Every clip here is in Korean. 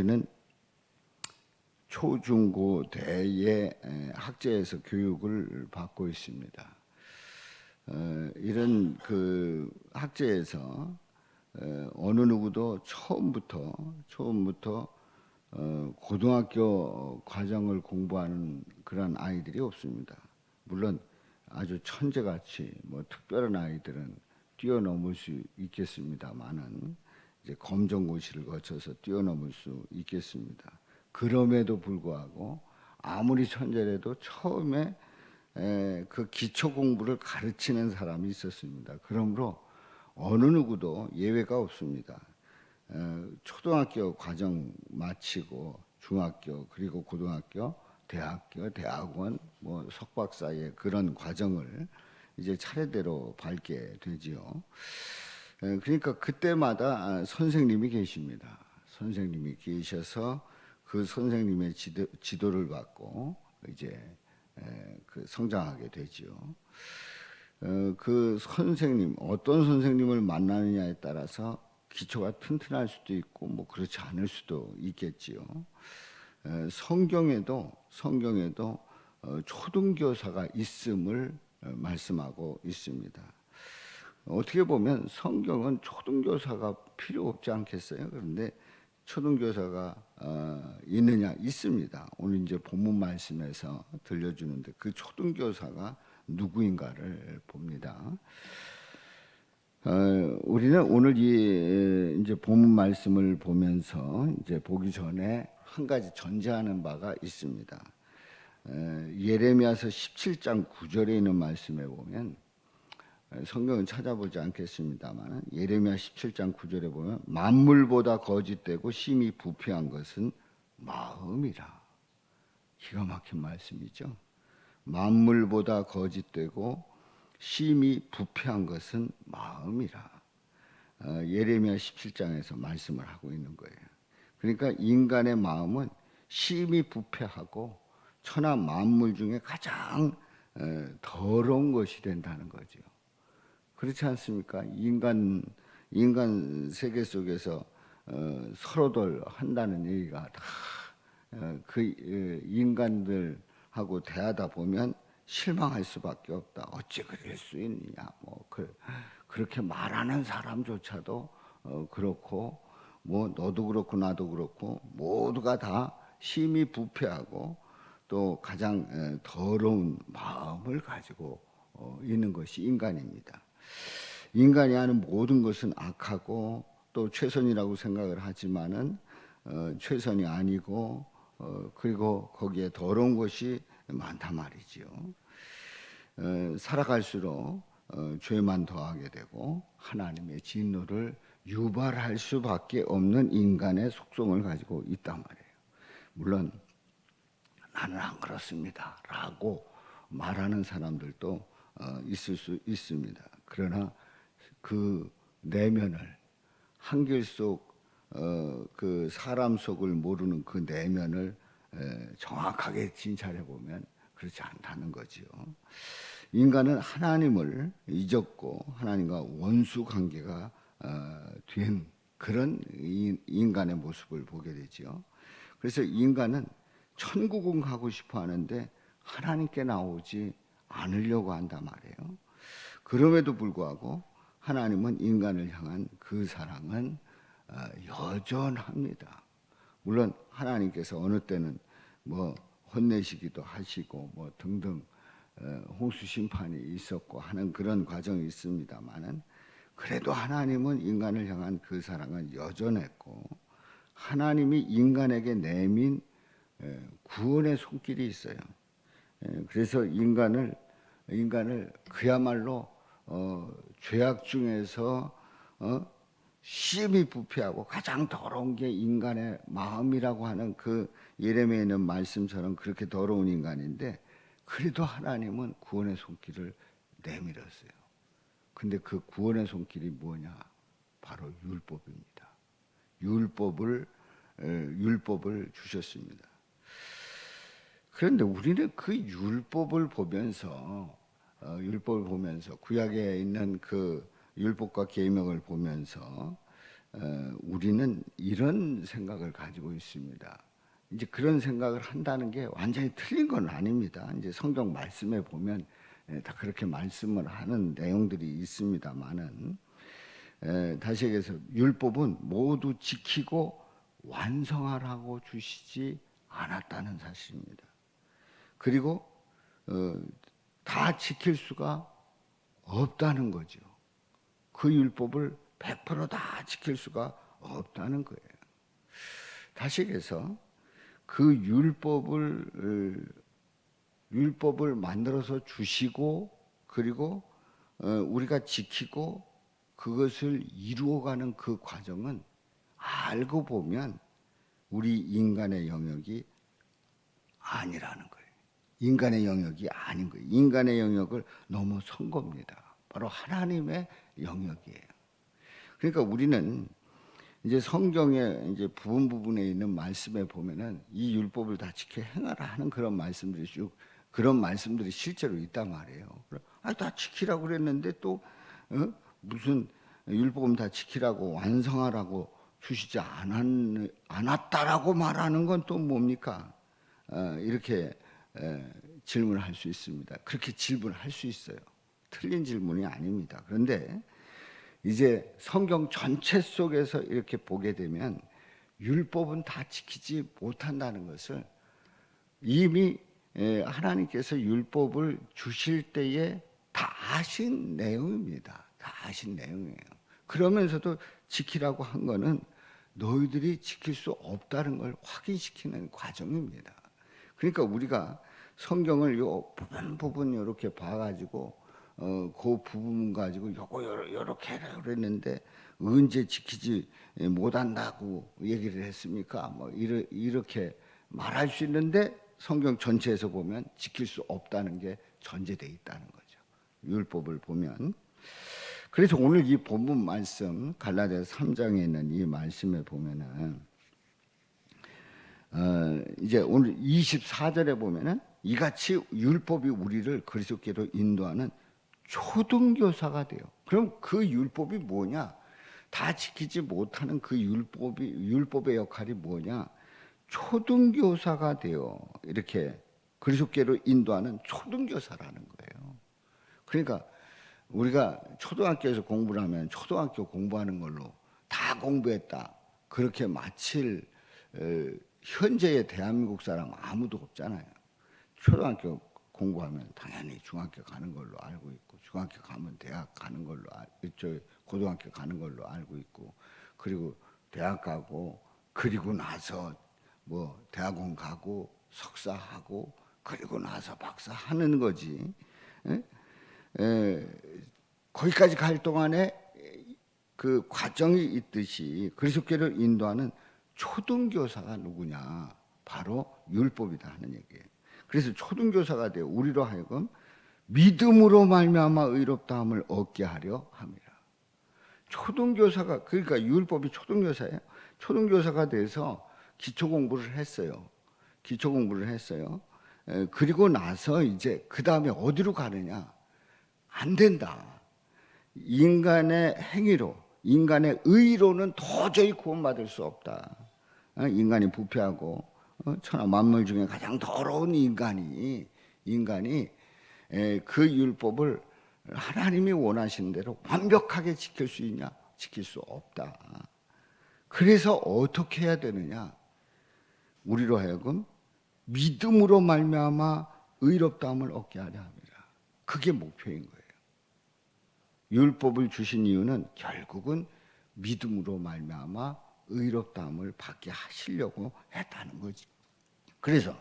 우리는 초중고대의 학제에서 교육을 받고 있습니다. 이런 그 학제에서 어느 누구도 처음부터 고등학교 과정을 공부하는 그런 아이들이 없습니다. 물론 아주 천재같이 뭐 특별한 아이들은 뛰어넘을 수 있겠습니다만은 이제 검정고시를 거쳐서 뛰어넘을 수 있겠습니다. 그럼에도 불구하고 아무리 천재라도 처음에 그 기초 공부를 가르치는 사람이 있었습니다. 그러므로 어느 누구도 예외가 없습니다. 초등학교 과정 마치고 중학교 그리고 고등학교, 대학교, 대학원, 뭐 석박사의 그런 과정을 이제 차례대로 밟게 되지요. 그러니까 그때마다 선생님이 계십니다. 선생님이 계셔서 그 선생님의 지도를 받고 이제 그 성장하게 되지요. 그 선생님, 어떤 선생님을 만나느냐에 따라서 기초가 튼튼할 수도 있고 뭐 그렇지 않을 수도 있겠지요. 성경에도 초등교사가 있음을 말씀하고 있습니다. 어떻게 보면 성경은 초등교사가 필요 없지 않겠어요? 그런데 초등교사가 있느냐? 있습니다. 오늘 이제 본문 말씀에서 들려주는데 그 초등교사가 누구인가를 봅니다. 우리는 오늘 이제 본문 말씀을 보면서 이제 보기 전에 한 가지 전제하는 바가 있습니다. 예레미야서 17장 9절에 있는 말씀에 보면 성경은 찾아보지 않겠습니다만 예레미야 17장 9절에 보면 만물보다 거짓되고 심히 부패한 것은 마음이라. 기가 막힌 말씀이죠. 만물보다 거짓되고 심히 부패한 것은 마음이라. 예레미야 17장에서 말씀을 하고 있는 거예요. 그러니까 인간의 마음은 심히 부패하고 천하 만물 중에 가장 더러운 것이 된다는 거죠. 그렇지 않습니까? 인간 세계 속에서 서로들 한다는 얘기가 다 그 인간들하고 대하다 보면 실망할 수밖에 없다. 어찌 그럴 수 있느냐? 뭐 그렇게 말하는 사람조차도 그렇고 뭐 너도 그렇고 나도 그렇고 모두가 다 심히 부패하고 또 가장 더러운 마음을 가지고 있는 것이 인간입니다. 인간이 하는 모든 것은 악하고 또 최선이라고 생각을 하지만은 최선이 아니고 그리고 거기에 더러운 것이 많단 말이지요. 살아갈수록 죄만 더하게 되고 하나님의 진노를 유발할 수밖에 없는 인간의 속성을 가지고 있단 말이에요. 물론 나는 안 그렇습니다 라고 말하는 사람들도 있을 수 있습니다. 그러나 그 내면을 한길 속 그 사람 속을 모르는 그 내면을 정확하게 진찰해 보면 그렇지 않다는 거지요. 인간은 하나님을 잊었고 하나님과 원수 관계가 된 그런 인간의 모습을 보게 되지요. 그래서 인간은 천국은 가고 싶어 하는데 하나님께 나오지 않으려고 한단 말이에요. 그럼에도 불구하고 하나님은 인간을 향한 그 사랑은 여전합니다. 물론 하나님께서 어느 때는 뭐 혼내시기도 하시고 뭐 등등 홍수 심판이 있었고 하는 그런 과정이 있습니다만은 그래도 하나님은 인간을 향한 그 사랑은 여전했고 하나님이 인간에게 내민 구원의 손길이 있어요. 그래서 인간을 그야말로 죄악 중에서 심히 부패하고 가장 더러운 게 인간의 마음이라고 하는 그 예레미야에 있는 말씀처럼 그렇게 더러운 인간인데 그래도 하나님은 구원의 손길을 내밀었어요. 근데 그 구원의 손길이 뭐냐? 바로 율법입니다. 율법을 주셨습니다. 그런데 우리는 그 율법을 보면서 구약에 있는 그 율법과 계명을 보면서 우리는 이런 생각을 가지고 있습니다. 이제 그런 생각을 한다는 게 완전히 틀린 건 아닙니다. 이제 성경 말씀에 보면 다 그렇게 말씀을 하는 내용들이 있습니다만은, 다시 얘기해서 율법은 모두 지키고 완성하라고 주시지 않았다는 사실입니다. 그리고 다 지킬 수가 없다는 거죠. 그 율법을 100%다 지킬 수가 없다는 거예요. 다시 얘기해서 그 율법을 만들어서 주시고, 그리고 우리가 지키고 그것을 이루어가는 그 과정은 알고 보면 우리 인간의 영역이 아니라는 거예요. 인간의 영역이 아닌 거예요. 인간의 영역을 넘어선 겁니다. 바로 하나님의 영역이에요. 그러니까 우리는 이제 성경의 이제 부분에 있는 말씀에 보면은 이 율법을 다 지켜 행하라 하는 그런 말씀들이 실제로 있단 말이에요. 다 지키라고 그랬는데 또 무슨 율법은 다 지키라고 완성하라고 주시지 않았다라고 말하는 건 또 뭡니까? 이렇게 질문할 수 있습니다. 그렇게 질문할 수 있어요. 틀린 질문이 아닙니다. 그런데 이제 성경 전체 속에서 이렇게 보게 되면 율법은 다 지키지 못한다는 것을 이미 하나님께서 율법을 주실 때에 다 아신 내용입니다. 다 아신 내용이에요. 그러면서도 지키라고 한 거는 너희들이 지킬 수 없다는 걸 확인시키는 과정입니다. 그러니까 우리가 성경을 요 부분 이렇게 봐가지고 그 부분 가지고 요렇게 해라 그랬는데 언제 지키지 못한다고 얘기를 했습니까? 뭐 이렇게 말할 수 있는데 성경 전체에서 보면 지킬 수 없다는 게 전제되어 있다는 거죠. 율법을 보면. 그래서 오늘 이 본문 말씀 갈라디아서 3장에 있는 이 말씀에 보면은 이제 오늘 24절에 보면은 이같이 율법이 우리를 그리스도께로 인도하는 초등교사가 돼요. 그럼 그 율법이 뭐냐? 다 지키지 못하는 그 율법의 역할이 뭐냐? 초등교사가 돼요. 이렇게 그리스도께로 인도하는 초등교사라는 거예요. 그러니까 우리가 초등학교에서 공부를 하면 초등학교 공부하는 걸로 다 공부했다, 그렇게 마칠 현재의 대한민국 사람 아무도 없잖아요. 초등학교 공부하면 당연히 중학교 가는 걸로 알고 있고, 중학교 가면 대학 가는 걸로 고등학교 가는 걸로 알고 있고, 그리고 대학 가고 그리고 나서 뭐 대학원 가고 석사하고 그리고 나서 박사 하는 거지. 거기까지 갈 동안에 그 과정이 있듯이 그리스도께를 인도하는 초등교사가 누구냐? 바로 율법이다 하는 얘기예요. 그래서 초등교사가 되어 우리로 하여금 믿음으로 말미암아 의롭다함을 얻게 하려 함이라. 초등교사가, 그러니까 율법이 초등교사예요. 초등교사가 돼서 기초공부를 했어요. 그리고 나서 이제 그 다음에 어디로 가느냐? 안 된다. 인간의 행위로, 인간의 의로는 도저히 구원받을 수 없다. 인간이 부패하고 천하 만물 중에 가장 더러운 인간이 그 율법을 하나님이 원하시는 대로 완벽하게 지킬 수 있냐? 지킬 수 없다. 그래서 어떻게 해야 되느냐? 우리로 하여금 믿음으로 말미암아 의롭다함을 얻게 하려 합니다. 그게 목표인 거예요. 율법을 주신 이유는 결국은 믿음으로 말미암아 의롭다함을 받게 하시려고 했다는 거지. 그래서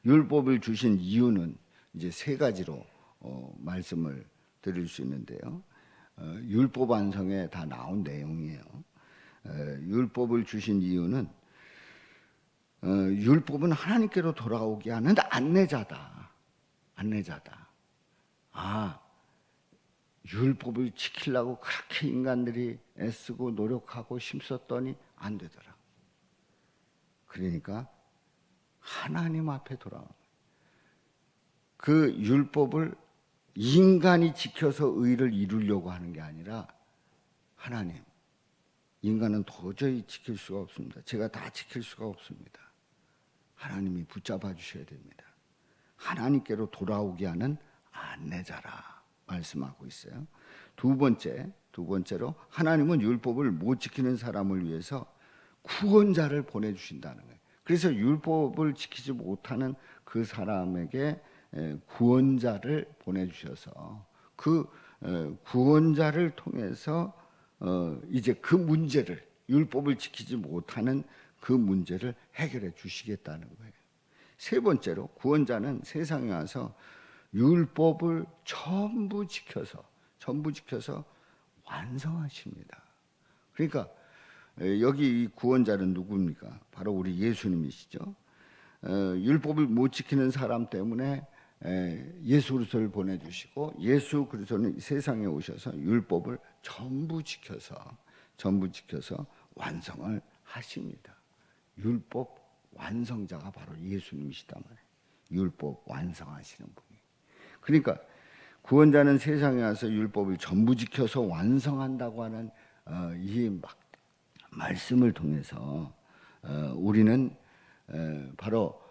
율법을 주신 이유는 이제 세 가지로 말씀을 드릴 수 있는데요. 율법 완성에 다 나온 내용이에요. 율법을 주신 이유는 율법은 하나님께로 돌아오게 하는 안내자다. 율법을 지키려고 그렇게 인간들이 애쓰고 노력하고 힘썼더니 안 되더라. 그러니까 하나님 앞에 돌아오는 거예요. 그 율법을 인간이 지켜서 의를 이루려고 하는 게 아니라 하나님, 인간은 도저히 지킬 수가 없습니다. 제가 다 지킬 수가 없습니다. 하나님이 붙잡아 주셔야 됩니다. 하나님께로 돌아오게 하는 안내자라 말씀하고 있어요. 두 번째로 하나님은 율법을 못 지키는 사람을 위해서 구원자를 보내주신다는 거예요. 그래서 율법을 지키지 못하는 그 사람에게 구원자를 보내주셔서 그 구원자를 통해서 이제 그 문제를, 율법을 지키지 못하는 그 문제를 해결해 주시겠다는 거예요. 세 번째로 구원자는 세상에 와서 율법을 전부 지켜서 완성하십니다. 그러니까 여기 이 구원자는 누굽니까? 바로 우리 예수님이시죠. 율법을 못 지키는 사람 때문에 예수 그리스도를 보내주시고, 예수 그리스도는 세상에 오셔서 율법을 전부 지켜서 완성을 하십니다. 율법 완성자가 바로 예수님이시단 말이에요. 율법 완성하시는 분이. 그러니까 구원자는 세상에 와서 율법을 전부 지켜서 완성한다고 하는 이 말씀을 통해서 우리는 바로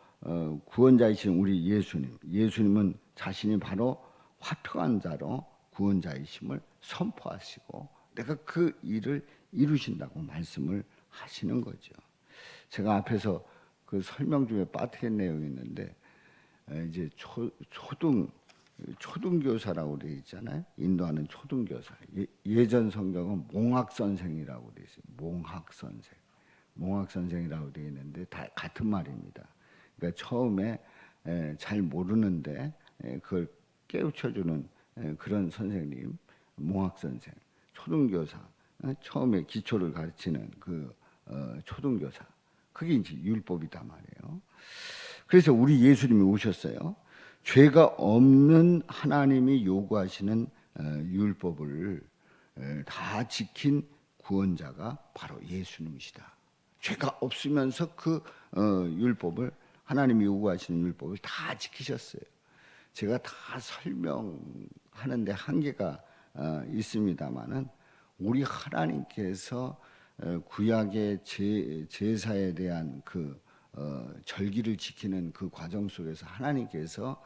구원자이신 우리 예수님은 자신이 바로 화평한 자로 구원자이심을 선포하시고 내가 그 일을 이루신다고 말씀을 하시는 거죠. 제가 앞에서 그 설명 중에 빠뜨린 내용이 있는데, 이제 초등교사라고 되어 있잖아요. 인도하는 초등교사. 예전 성경은 몽학선생이라고 되어 있어요. 몽학선생이라고 되어 있는데 다 같은 말입니다. 그러니까 처음에 잘 모르는데 그걸 깨우쳐주는 그런 선생님, 몽학선생. 초등교사, 처음에 기초를 가르치는 그 초등교사. 그게 이제 율법이단 말이에요. 그래서 우리 예수님이 오셨어요. 죄가 없는 하나님이 요구하시는 율법을 다 지킨 구원자가 바로 예수님이시다. 죄가 없으면서 그 율법을, 하나님이 요구하시는 율법을 다 지키셨어요. 제가 다 설명하는데 한계가 있습니다만은 우리 하나님께서 구약의 제사에 대한 그 절기를 지키는 그 과정 속에서 하나님께서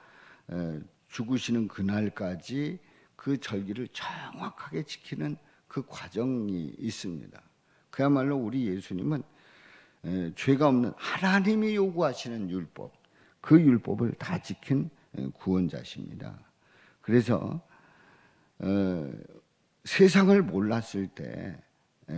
죽으시는 그날까지 그 절기를 정확하게 지키는 그 과정이 있습니다. 그야말로 우리 예수님은 죄가 없는 하나님이 요구하시는 율법, 그 율법을 다 지킨 구원자십니다. 그래서 세상을 몰랐을 때,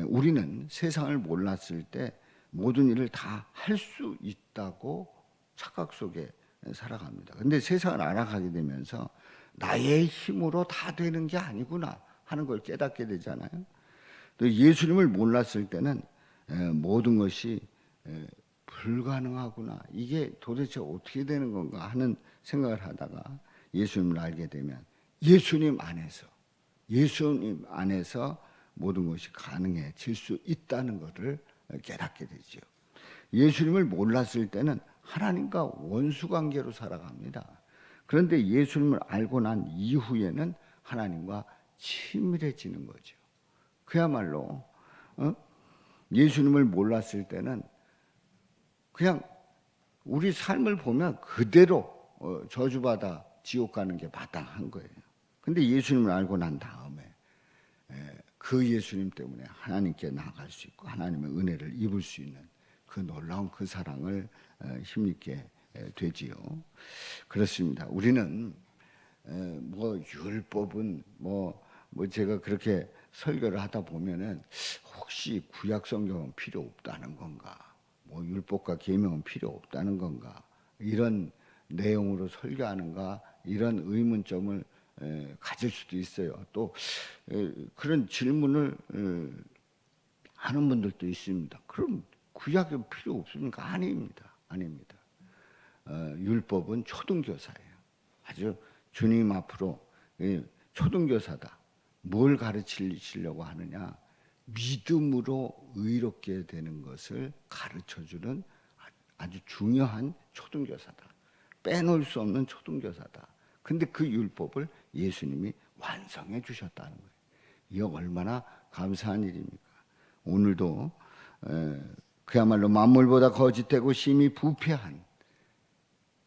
우리는 세상을 몰랐을 때 모든 일을 다 할 수 있다고 착각 속에 살아갑니다. 근데 세상을 알아가게 되면서 나의 힘으로 다 되는 게 아니구나 하는 걸 깨닫게 되잖아요. 또 예수님을 몰랐을 때는 모든 것이 불가능하구나, 이게 도대체 어떻게 되는 건가 하는 생각을 하다가 예수님을 알게 되면 예수님 안에서 모든 것이 가능해질 수 있다는 것을 깨닫게 되죠. 예수님을 몰랐을 때는 하나님과 원수 관계로 살아갑니다. 그런데 예수님을 알고 난 이후에는 하나님과 친밀해지는 거죠. 그야말로 예수님을 몰랐을 때는 그냥 우리 삶을 보면 그대로 저주받아 지옥 가는 게 마땅한 거예요. 근데 예수님을 알고 난 다음에 그 예수님 때문에 하나님께 나아갈 수 있고 하나님의 은혜를 입을 수 있는 그 놀라운 그 사랑을 힘있게 되지요. 그렇습니다. 우리는 뭐 율법은 뭐 제가 그렇게 설교를 하다 보면은 혹시 구약 성경은 필요 없다는 건가? 뭐 율법과 계명은 필요 없다는 건가? 이런 내용으로 설교하는가? 이런 의문점을 가질 수도 있어요. 또 그런 질문을 하는 분들도 있습니다. 그럼 구약이 필요 없습니까? 아닙니다. 율법은 초등교사예요. 아주 주님 앞으로 초등교사다. 뭘 가르치려고 하느냐? 믿음으로 의롭게 되는 것을 가르쳐주는 아주 중요한 초등교사다. 빼놓을 수 없는 초등교사다. 근데 그 율법을 예수님이 완성해 주셨다는 거예요. 이게 얼마나 감사한 일입니까? 오늘도 그야말로 만물보다 거짓되고 심히 부패한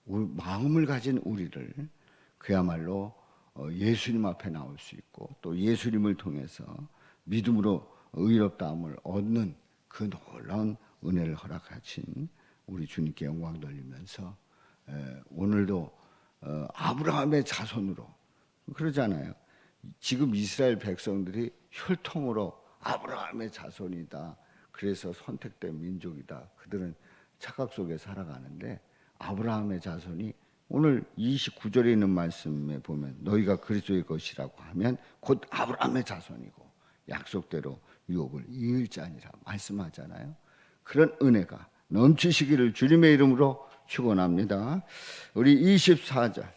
마음을 가진 우리를 그야말로 예수님 앞에 나올 수 있고 또 예수님을 통해서 믿음으로 의롭다함을 얻는 그 놀라운 은혜를 허락하신 우리 주님께 영광 돌리면서 오늘도 아브라함의 자손으로 그러잖아요. 지금 이스라엘 백성들이 혈통으로 아브라함의 자손이다. 그래서 선택된 민족이다. 그들은 착각 속에 살아가는데 아브라함의 자손이 오늘 29절에 있는 말씀에 보면 너희가 그리스도의 것이라고 하면 곧 아브라함의 자손이고 약속대로 유업을 이을 자니라 말씀하잖아요. 그런 은혜가 넘치시기를 주님의 이름으로 축원합니다. 우리 24절